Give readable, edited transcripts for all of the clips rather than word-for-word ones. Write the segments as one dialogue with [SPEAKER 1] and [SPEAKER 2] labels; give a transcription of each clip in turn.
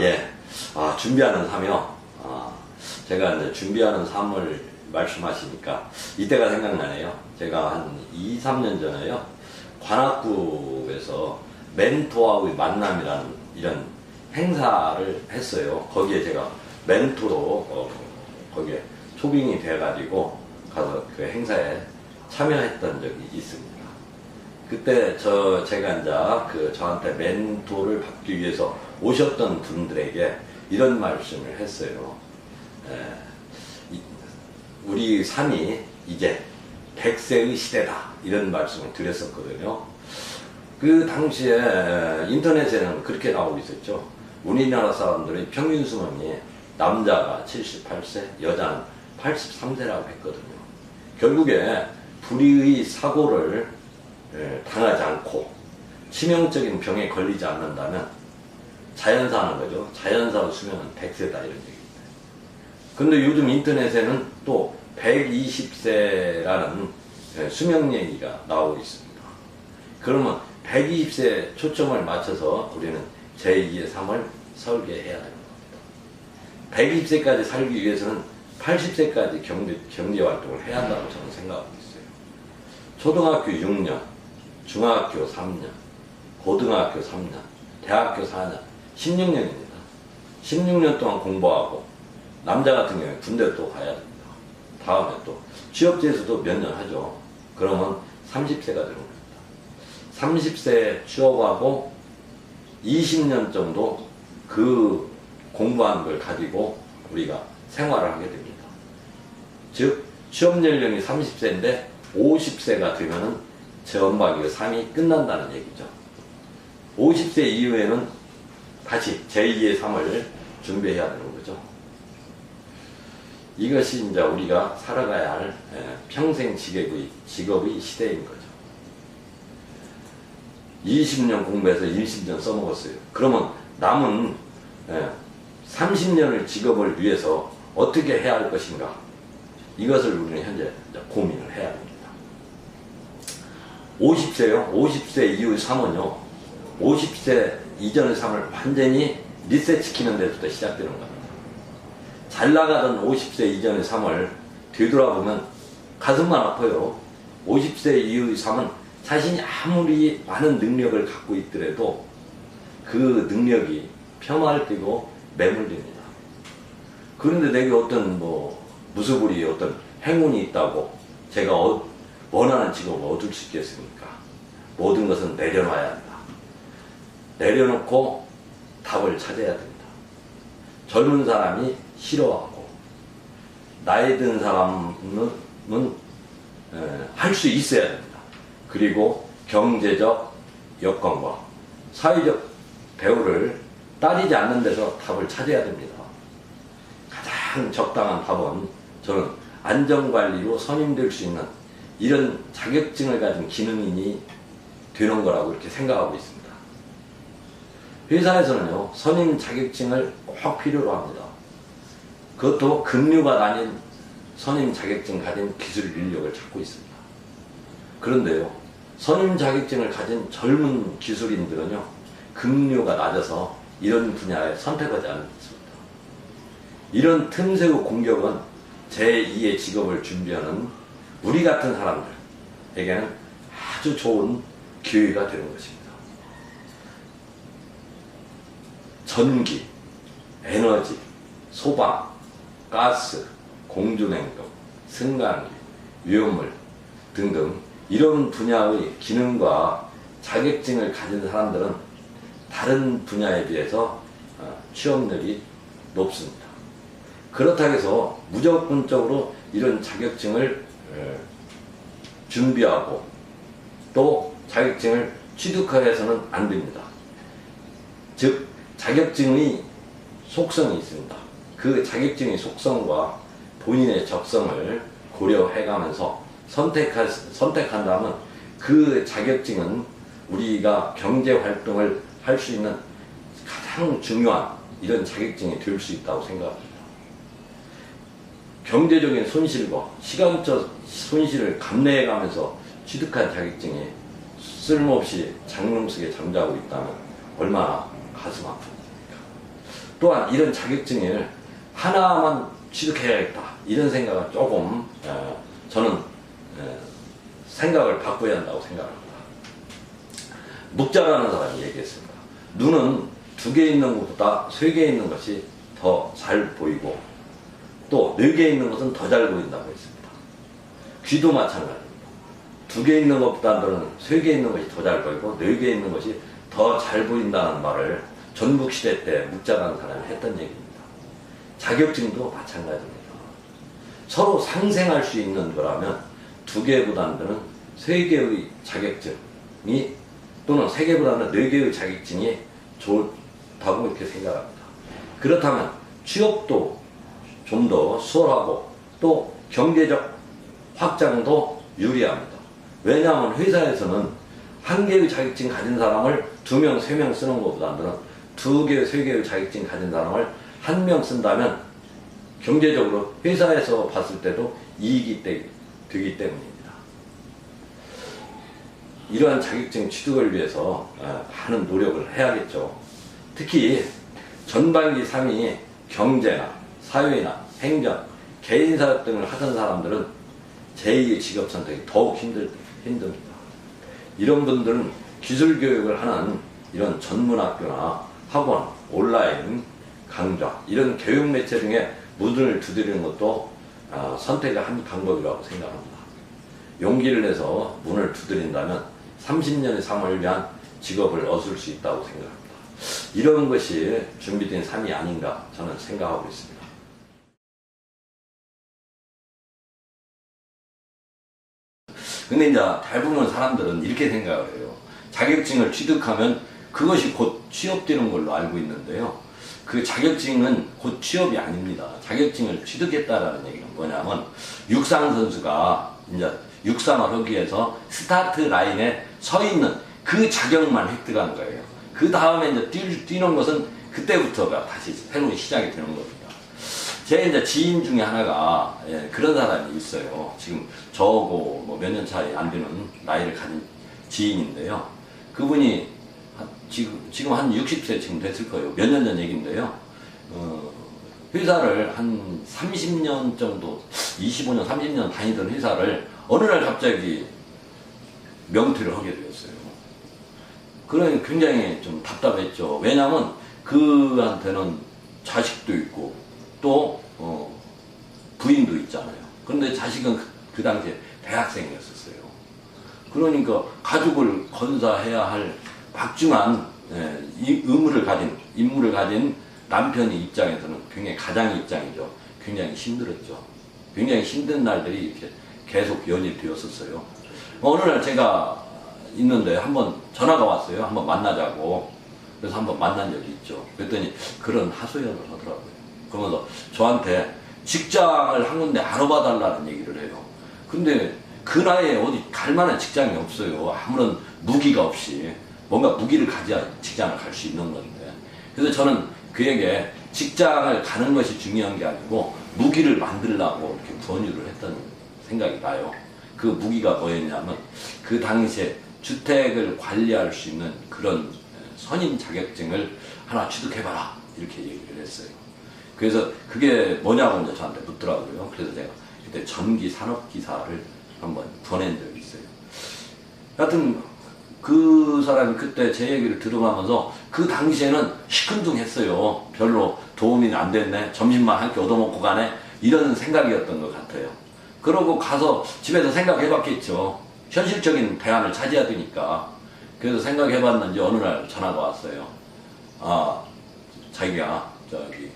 [SPEAKER 1] 예. 준비하는 삶이요. 제가 이제 준비하는 삶을 말씀하시니까 이때가 생각나네요. 제가 한 2, 3년 전에요. 관악구에서 멘토와의 만남이라는 이런 행사를 했어요. 거기에 제가 멘토로 거기에 초빙이 돼가지고 가서 그 행사에 참여했던 적이 있습니다. 그때 제가 이제 저한테 멘토를 받기 위해서 오셨던 분들에게 이런 말씀을 했어요. 우리 삶이 이제 100세의 시대다. 이런 말씀을 드렸었거든요. 그 당시에 인터넷에는 그렇게 나오고 있었죠. 우리나라 사람들의 평균 수명이 남자가 78세, 여자는 83세라고 했거든요. 결국에 불의의 사고를 당하지 않고 치명적인 병에 걸리지 않는다면 자연사하는 거죠. 자연사 수명은 100세다 이런 얘기입니다. 근데 요즘 인터넷에는 또 120세라는 수명 얘기가 나오고 있습니다. 그러면 120세 초점을 맞춰서 우리는 제2의 삶을 설계해야 되는 겁니다. 120세까지 살기 위해서는 80세까지 경제 활동을 해야 한다고 저는 생각하고 있어요. 초등학교 6년, 중학교 3년, 고등학교 3년, 대학교 4년, 16년입니다. 16년 동안 공부하고 남자 같은 경우에 군대 또 가야 됩니다. 다음에 또 취업지에서도 몇 년 하죠. 그러면 30세가 되는 겁니다. 30세 취업하고 20년 정도 그 공부한 걸 가지고 우리가 생활을 하게 됩니다. 즉 취업 연령이 30세인데 50세가 되면은 전박의 삶이 끝난다는 얘기죠. 50세 이후에는 다시 제2의 삶을 준비해야 되는 거죠. 이것이 이제 우리가 살아가야 할 평생 직업의 시대인 거죠. 20년 공부해서 20년 써먹었어요. 그러면 남은 30년을 직업을 위해서 어떻게 해야 할 것인가? 이것을 우리는 현재 고민을 해야 됩니다. 50세요. 50세 이후의 삶은요. 50세 이전의 삶을 완전히 리셋시키는 데서부터 시작되는 겁니다. 잘 나가던 50세 이전의 삶을 되돌아보면 가슴만 아파요. 50세 이후의 삶은 자신이 아무리 많은 능력을 갖고 있더라도 그 능력이 폄하되고 매몰됩니다. 그런데 내게 어떤 무수부리 어떤 행운이 있다고 제가 원하는 직업을 얻을 수 있겠습니까? 모든 것은 내려놔야 한다. 내려놓고 답을 찾아야 됩니다. 젊은 사람이 싫어하고 나이 든 사람은 할 수 있어야 됩니다. 그리고 경제적 여건과 사회적 배후를 따지지 않는 데서 답을 찾아야 됩니다. 가장 적당한 답은 저는 안전관리로 선임될 수 있는 이런 자격증을 가진 기능인이 되는 거라고 이렇게 생각하고 있습니다. 회사에서는요, 선임 자격증을 꼭 필요로 합니다. 그것도 급류가 다닌 선임 자격증 가진 기술 인력을 찾고 있습니다. 그런데요, 선임 자격증을 가진 젊은 기술인들은요, 급류가 낮아서 이런 분야에 선택하지 않습니다. 이런 틈새의 공격은 제2의 직업을 준비하는 우리 같은 사람들에게는 아주 좋은 기회가 되는 것입니다. 전기, 에너지, 소방, 가스, 공주냉동, 승강기, 위험물 등등 이런 분야의 기능과 자격증을 가진 사람들은 다른 분야에 비해서 취업률이 높습니다. 그렇다고 해서 무조건적으로 이런 자격증을 준비하고 또 자격증을 취득해서는 안 됩니다. 즉 자격증의 속성이 있습니다. 그 자격증의 속성과 본인의 적성을 고려해가면서 선택한다면 그 자격증은 우리가 경제활동을 할 수 있는 가장 중요한 이런 자격증이 될 수 있다고 생각합니다. 경제적인 손실과 시간적 손실을 감내해가면서 취득한 자격증이 쓸모없이 장롱 속에 잠자고 있다면 얼마나 가슴 아픕니까? 또한 이런 자격증을 하나만 취득해야겠다 이런 생각은 조금 저는 생각을 바꿔야 한다고 생각합니다. 묵자라는 사람이 얘기했습니다. 눈은 2개 있는 것보다 3개 있는 것이 더 잘 보이고 또 4개 있는 것은 더 잘 보인다고 했습니다. 귀도 마찬가지입니다. 2개 있는 것보다는 3개 있는 것이 더 잘 보이고 4개 있는 것이 더 잘 보인다는 말을 전국시대 때 묵자라는 사람이 했던 얘기입니다. 자격증도 마찬가지입니다. 서로 상생할 수 있는 거라면 2개보다는 3개의 자격증이 또는 3개보다는 4개의 자격증이 좋다고 이렇게 생각합니다. 그렇다면 취업도 좀 더 수월하고 또 경제적 확장도 유리합니다. 왜냐하면 회사에서는 1개의 자격증 가진 사람을 2명, 3명 쓰는 것보다는 2개, 3개의 자격증 가진 사람을 1명 쓴다면 경제적으로 회사에서 봤을 때도 이익이 되기 때문입니다. 이러한 자격증 취득을 위해서 하는 노력을 해야겠죠. 특히 전반기 3위 경제나 사회나 행정, 개인사업 등을 하던 사람들은 제2의 직업 선택이 더욱 힘듭니다. 이런 분들은 기술교육을 하는 이런 전문학교나 학원, 온라인 강좌, 이런 교육매체 등에 문을 두드리는 것도 선택의 한 방법이라고 생각합니다. 용기를 내서 문을 두드린다면 30년의 삶을 위한 직업을 얻을 수 있다고 생각합니다. 이런 것이 준비된 삶이 아닌가 저는 생각하고 있습니다. 근데 이제 대부분 사람들은 이렇게 생각을 해요. 자격증을 취득하면 그것이 곧 취업되는 걸로 알고 있는데요. 그 자격증은 곧 취업이 아닙니다. 자격증을 취득했다라는 얘기는 뭐냐면 육상 선수가 이제 육상을 하기 위해서 스타트 라인에 서 있는 그 자격만 획득한 거예요. 그 다음에 이제 뛰는 것은 그때부터가 다시 새로운 시작이 되는 겁니다. 제 이제 지인 중에 하나가 그런 사람이 있어요. 지금 저하고 뭐 몇 년 차이 안 되는 나이를 가진 지인인데요. 그분이 지금 한 60세 지금 됐을 거예요. 몇 년 전 얘기인데요. 회사를 한 30년 정도, 25년, 30년 다니던 회사를 어느 날 갑자기 명퇴를 하게 되었어요. 그러니 굉장히 좀 답답했죠. 왜냐하면 그한테는 자식도 있고 또 부인도 있잖아요. 그런데 자식은 그 당시에 대학생이었었어요. 그러니까 가족을 건사해야 할 막중한 임무를 가진 남편의 입장에서는 굉장히 가장의 입장이죠. 굉장히 힘들었죠. 굉장히 힘든 날들이 이렇게 계속 연입되었었어요. 어느 날 제가 있는데 한번 전화가 왔어요. 한번 만나자고. 그래서 한번 만난 적이 있죠. 그랬더니 그런 하소연을 하더라고요. 그러면서 저한테 직장을 한 군데 알아봐달라는 얘기를 해요. 근데 그 나이에 어디 갈 만한 직장이 없어요. 아무런 무기가 없이. 뭔가 무기를 가져야 직장을 갈 수 있는 건데. 그래서 저는 그에게 직장을 가는 것이 중요한 게 아니고 무기를 만들려고 이렇게 권유를 했던 생각이 나요. 그 무기가 뭐였냐면 그 당시에 주택을 관리할 수 있는 그런 선임 자격증을 하나 취득해봐라 이렇게 얘기를 했어요. 그래서 그게 뭐냐고 이제 저한테 묻더라고요. 그래서 제가 그때 전기 산업기사를 한번 보낸 적이 있어요. 하여튼 그 사람이 그때 제 얘기를 들어가면서 그 당시에는 시큰둥했어요. 별로 도움이 안 됐네. 점심만 한 끼 얻어먹고 가네. 이런 생각이었던 것 같아요. 그러고 가서 집에서 생각해봤겠죠. 현실적인 대안을 찾아야 되니까. 그래서 생각해봤는지 어느 날 전화가 왔어요. 아, 자기가 저기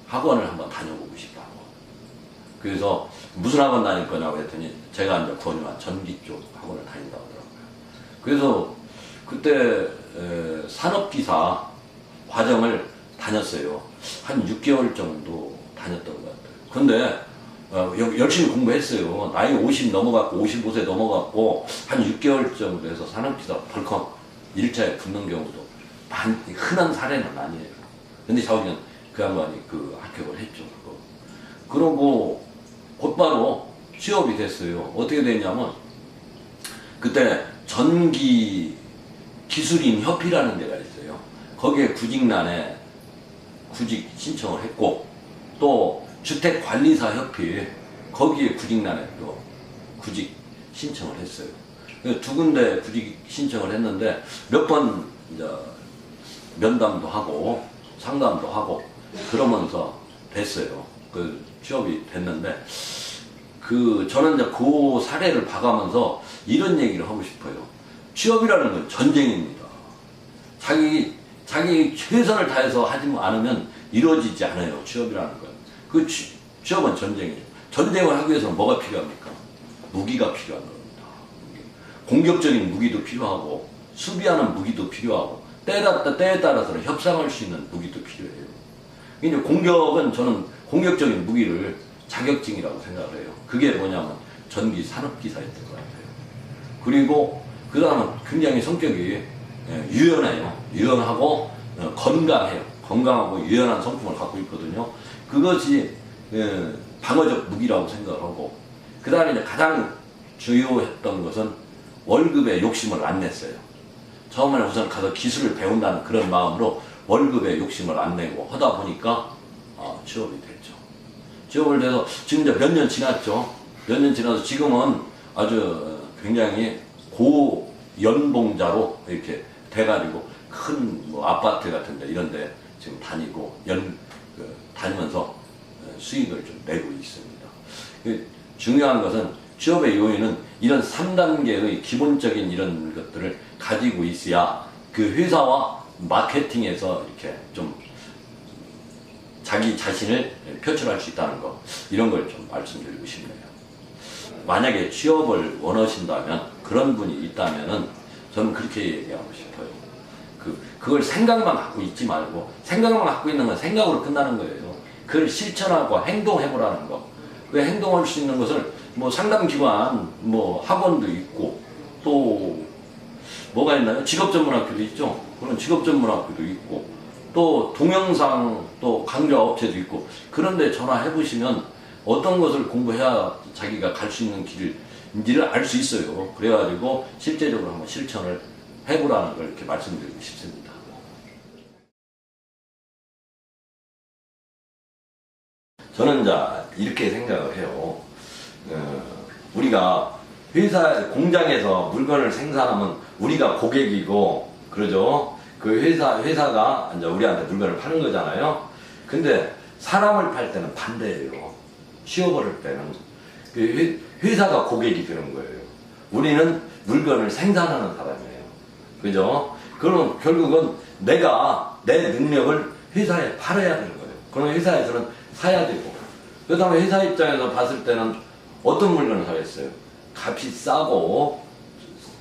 [SPEAKER 1] 학원을 한번 다녀보고 싶다고. 그래서 무슨 학원 다닐 거냐고 했더니 제가 이제 권유한 전기 쪽 학원을 다닌다고 하더라고요. 그래서 그때 산업기사 과정을 다녔어요. 한 6개월 정도 다녔던 것 같아요. 근데 열심히 공부했어요. 나이 50 넘어갔고 55세 넘어갔고 한 6개월 정도 해서 산업기사 덜컥 일자에 붙는 경우도 흔한 사례는 아니에요. 근데 저기는 그 양반이 그 합격을 했죠. 그러고 곧바로 취업이 됐어요. 어떻게 됐냐면 그때 전기 기술인 협회라는 데가 있어요. 거기에 구직란에 구직 신청을 했고, 또 주택관리사협회 거기에 구직난에 또 구직 신청을 했어요. 두 군데 구직 신청을 했는데 몇 번 면담도 하고 상담도 하고 그러면서 됐어요. 그 취업이 됐는데 저는 이제 그 사례를 봐가면서 이런 얘기를 하고 싶어요. 취업이라는 건 전쟁입니다. 자기 최선을 다해서 하지 않으면 이루어지지 않아요. 취업이라는 건. 그 취업은 전쟁이에요. 전쟁을 하기 위해서는 뭐가 필요합니까? 무기가 필요한 겁니다. 공격적인 무기도 필요하고 수비하는 무기도 필요하고 때에 따라서는 협상할 수 있는 무기도 필요해요. 이제 공격은 저는 공격적인 무기를 자격증이라고 생각을 해요. 그게 뭐냐면 전기 산업기사였던 것 같아요. 그리고 그 다음은 굉장히 성격이 유연해요. 유연하고 건강해요. 건강하고 유연한 성품을 갖고 있거든요. 그것이 방어적 무기라고 생각하고, 그 다음에 이제 가장 주요했던 것은 월급에 욕심을 안 냈어요. 처음에는 우선 가서 기술을 배운다는 그런 마음으로 월급에 욕심을 안 내고 하다 보니까 취업이 됐죠. 취업을 돼서 지금 이제 몇 년 지났죠. 몇 년 지나서 지금은 아주 굉장히 고연봉자로 이렇게 돼가지고 큰 뭐 아파트 같은 데 이런 데 지금 다니고 다니면서 수익을 좀 내고 있습니다. 중요한 것은 취업의 요인은 이런 3단계의 기본적인 이런 것들을 가지고 있어야 그 회사와 마케팅에서 이렇게 좀 자기 자신을 표출할 수 있다는 거, 이런 걸 좀 말씀드리고 싶네요. 만약에 취업을 원하신다면, 그런 분이 있다면은 저는 그렇게 얘기하고 싶어요. 그걸 생각만 갖고 있지 말고, 생각만 갖고 있는 건 생각으로 끝나는 거예요. 그걸 실천하고 행동해보라는 거. 그 행동할 수 있는 것을 뭐 상담기관, 뭐 학원도 있고, 또 뭐가 있나요? 직업전문학교도 있죠. 그런 직업전문학교도 있고, 또 동영상 또 강좌업체도 있고, 그런데 전화해 보시면 어떤 것을 공부해야 자기가 갈 수 있는 길인지를 알 수 있어요. 그래가지고 실제적으로 한번 실천을 해보라는 걸 이렇게 말씀드리고 싶습니다. 저는 이렇게 생각을 해요. 우리가 공장에서 물건을 생산하면 우리가 고객이고, 그러죠? 그 회사가 이제 우리한테 물건을 파는 거잖아요. 근데 사람을 팔 때는 반대예요. 취업을 할 때는 그 회사가 고객이 되는 거예요. 우리는 물건을 생산하는 사람이에요. 그죠? 그럼 결국은 내가 내 능력을 회사에 팔아야 되는 거예요. 그럼 회사에서는 사야 되고, 그 다음에 회사 입장에서 봤을 때는 어떤 물건을 사겠어요? 값이 싸고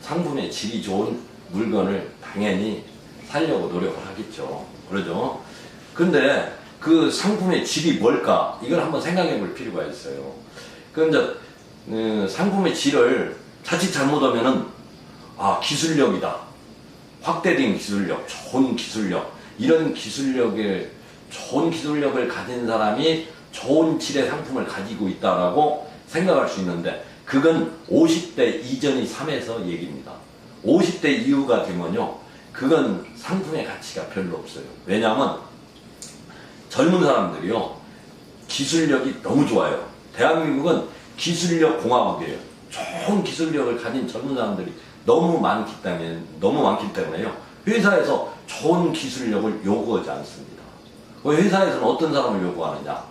[SPEAKER 1] 상품의 질이 좋은 물건을 당연히 살려고 노력을 하겠죠. 그러죠? 근데 그 상품의 질이 뭘까? 이걸 한번 생각해 볼 필요가 있어요. 그럼 이제 상품의 질을 자칫 잘못하면은 기술력이다. 확대된 기술력, 좋은 기술력, 이런 좋은 기술력을 가진 사람이 좋은 질의 상품을 가지고 있다라고 생각할 수 있는데, 그건 50대 이전이 3에서 얘기입니다. 50대 이후가 되면요, 그건 상품의 가치가 별로 없어요. 왜냐하면 젊은 사람들이요, 기술력이 너무 좋아요. 대한민국은 기술력 공화국이에요. 좋은 기술력을 가진 젊은 사람들이 너무 많기 때문에요. 회사에서 좋은 기술력을 요구하지 않습니다. 회사에서는 어떤 사람을 요구하느냐?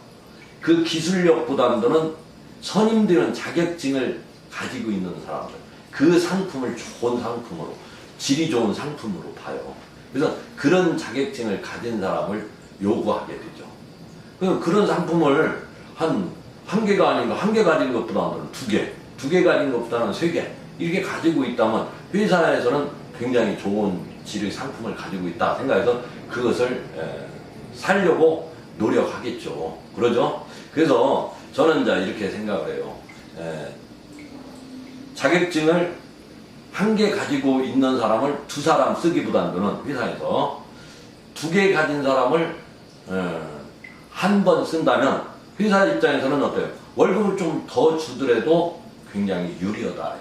[SPEAKER 1] 그 기술력보다는 선임되는 자격증을 가지고 있는 사람들, 그 상품을 좋은 상품으로, 질이 좋은 상품으로 봐요. 그래서 그런 자격증을 가진 사람을 요구하게 되죠. 그런 상품을 한 개가 아닌가, 한 개 가진 것보다는 두 개 가진 것보다는 세 개, 이렇게 가지고 있다면 회사에서는 굉장히 좋은 질의 상품을 가지고 있다 생각해서 그것을 살려고 노력하겠죠. 그러죠? 그래서 저는 이렇게 생각을 해요. 자격증을 한 개 가지고 있는 사람을 두 사람 쓰기보다는 회사에서 두 개 가진 사람을 한 번 쓴다면 회사 입장에서는 어때요? 월급을 좀 더 주더라도 굉장히 유리하다.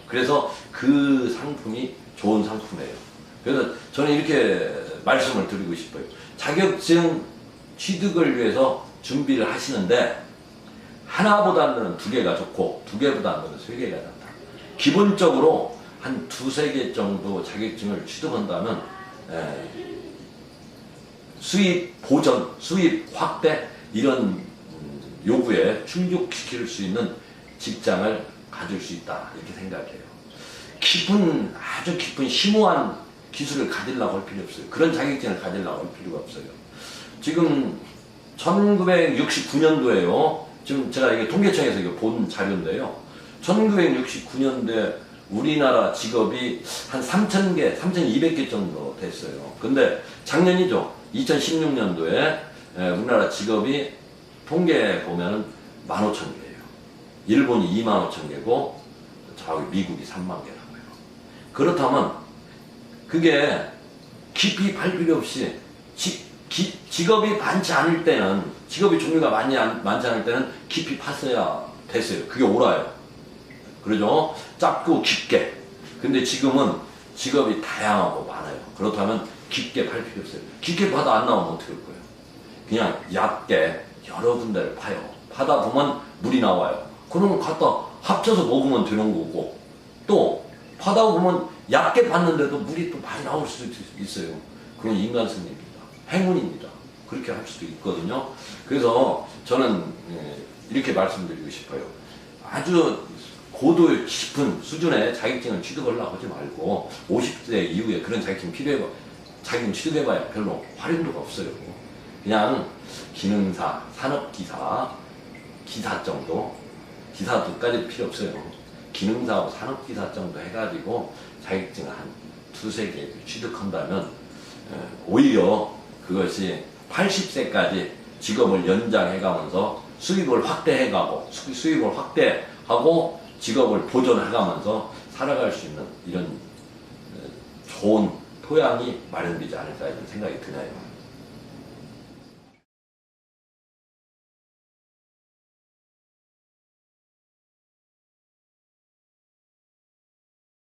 [SPEAKER 1] 그래서 그 상품이 좋은 상품이에요. 그래서 저는 이렇게 말씀을 드리고 싶어요. 자격증 취득을 위해서 준비를 하시는데 하나보다는 두 개가 좋고 두 개보다는 세 개가 좋다. 기본적으로 한 두세 개 정도 자격증을 취득한다면 수입 보전, 수입 확대 이런 요구에 충족시킬 수 있는 직장을 가질 수 있다 이렇게 생각해요. 아주 깊은 심오한 기술을 가지려고 할 필요 없어요. 그런 자격증을 가지려고 할 필요가 없어요. 지금 1969년도에요. 지금 제가 이게 통계청에서 이거 본 자료인데요. 1969년도에 우리나라 직업이 한 3,000개, 3,200개 정도 됐어요. 근데 작년이죠. 2016년도에 우리나라 직업이 통계 보면은 15,000개예요. 일본이 25,000개고 저기 미국이 3만 개라고요. 그렇다면 그게 깊이 팔 필요 없이 직업이 많지 않을 때는, 직업이 종류가 많지 않을 때는 깊이 팠어야 됐어요. 그게 옳아요. 그러죠? 짧고 깊게. 근데 지금은 직업이 다양하고 많아요. 그렇다면 깊게 팔 필요 없어요. 깊게 파도 안 나오면 어떻게 할 거예요? 그냥 얕게 여러 군데를 파요. 파다 보면 물이 나와요. 그러면 갖다 합쳐서 먹으면 되는 거고, 또 파다 보면 얕게 팠는데도 물이 또 많이 나올 수도 있어요. 그건 인간 승리입니다. 행운입니다. 그렇게 할 수도 있거든요. 그래서 저는 이렇게 말씀드리고 싶어요. 아주 고도 깊은 수준의 자격증을 취득하려고 하지 말고 50세 이후에 그런 자격증 취득해봐야 별로 활용도가 없어요. 그냥 기능사, 산업기사, 기사 정도, 기사도까지 필요 없어요. 기능사하고 산업기사 정도 해가지고 자격증을 한 두세 개 취득한다면 오히려 그것이 80세까지 직업을 연장해가면서 수입을 확대해가고 직업을 보존해가면서 살아갈 수 있는 이런 좋은 토양이 마련되지 않을까 이런 생각이 드네요.